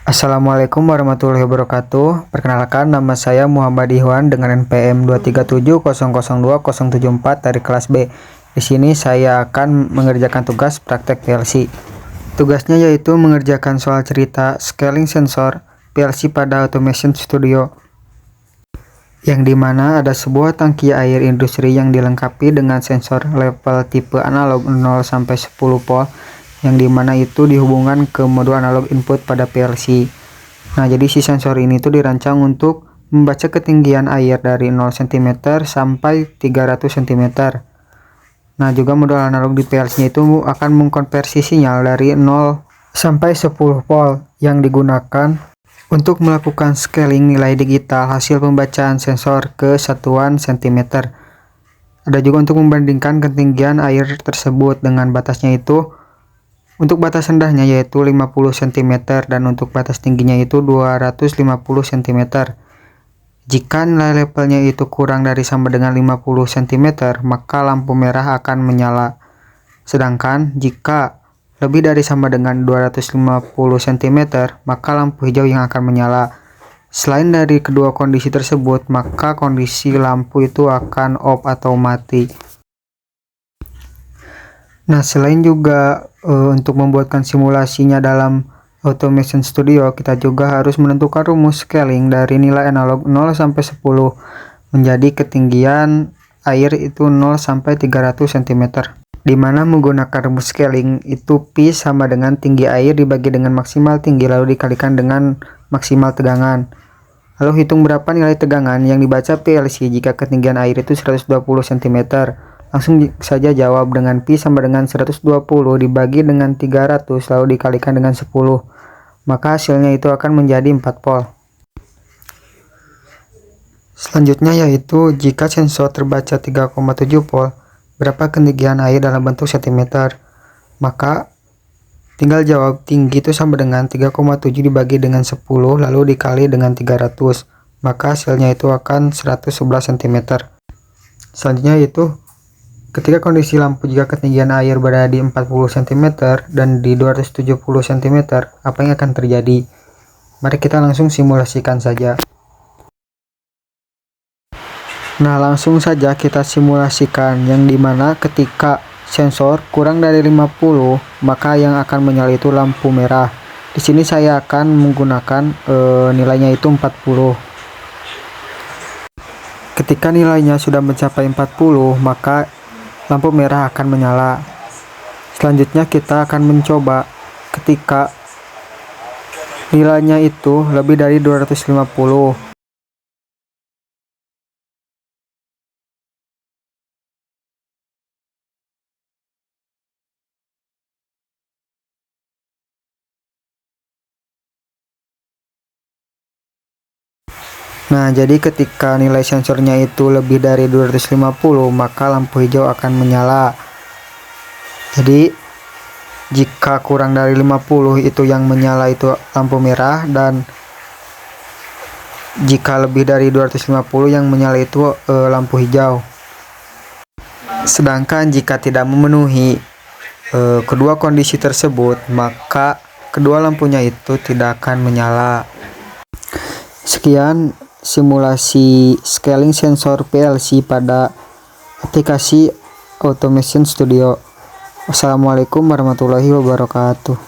Assalamualaikum warahmatullahi wabarakatuh. Perkenalkan, nama saya Muhammad Ihwan dengan NPM 237002074 dari kelas B. Di sini saya akan mengerjakan tugas praktek PLC. Tugasnya yaitu mengerjakan soal cerita scaling sensor PLC pada Automation Studio, yang dimana ada sebuah tangki air industri yang dilengkapi dengan sensor level tipe analog 0 sampai 10 volt, yang dimana itu dihubungkan ke modul analog input pada PLC. Nah, jadi si sensor ini tuh dirancang untuk membaca ketinggian air dari 0 cm sampai 300 cm. Nah, juga modul analog di PLC itu akan mengkonversi sinyal dari 0 sampai 10 volt yang digunakan untuk melakukan scaling nilai digital hasil pembacaan sensor ke satuan cm. Ada juga untuk membandingkan ketinggian air tersebut dengan batasnya itu. Untuk batas rendahnya yaitu 50 cm dan untuk batas tingginya itu 250 cm. Jika nilai levelnya itu kurang dari sama dengan 50 cm, maka lampu merah akan menyala. Sedangkan jika lebih dari sama dengan 250 cm, maka lampu hijau yang akan menyala. Selain dari kedua kondisi tersebut, maka kondisi lampu itu akan off atau mati. Nah, selain juga untuk membuatkan simulasinya dalam Automation Studio, kita juga harus menentukan rumus scaling dari nilai analog 0 sampai 10 menjadi ketinggian air itu 0 sampai 300 cm. Di mana menggunakan rumus scaling itu Pi sama dengan tinggi air dibagi dengan maksimal tinggi lalu dikalikan dengan maksimal tegangan. Lalu hitung berapa nilai tegangan yang dibaca PLC jika ketinggian air itu 120 cm. Langsung saja jawab dengan Pi sama dengan 120 dibagi dengan 300 lalu dikalikan dengan 10. Maka hasilnya itu akan menjadi 4 volt. Selanjutnya yaitu jika sensor terbaca 3,7 volt, berapa ketinggian air dalam bentuk cm? Maka tinggal jawab tinggi itu sama dengan 3,7 dibagi dengan 10 lalu dikali dengan 300. Maka hasilnya itu akan 111 cm. Selanjutnya yaitu ketika kondisi lampu jika ketinggian air berada di 40 cm dan di 270 cm, apa yang akan terjadi? Mari kita langsung simulasikan saja. Nah, langsung saja kita simulasikan, yang dimana ketika sensor kurang dari 50, maka yang akan menyala itu lampu merah. Di sini saya akan menggunakan nilainya itu 40. Ketika nilainya sudah mencapai 40, maka lampu merah akan menyala. Selanjutnya kita akan mencoba ketika nilainya itu lebih dari 250. Nah, jadi ketika nilai sensornya itu lebih dari 250, maka lampu hijau akan menyala. Jadi jika kurang dari 50 itu yang menyala itu lampu merah, dan jika lebih dari 250 yang menyala itu lampu hijau. Sedangkan jika tidak memenuhi kedua kondisi tersebut, maka kedua lampunya itu tidak akan menyala. Sekian simulasi scaling sensor PLC pada aplikasi Automation Studio. Wassalamualaikum warahmatullahi wabarakatuh.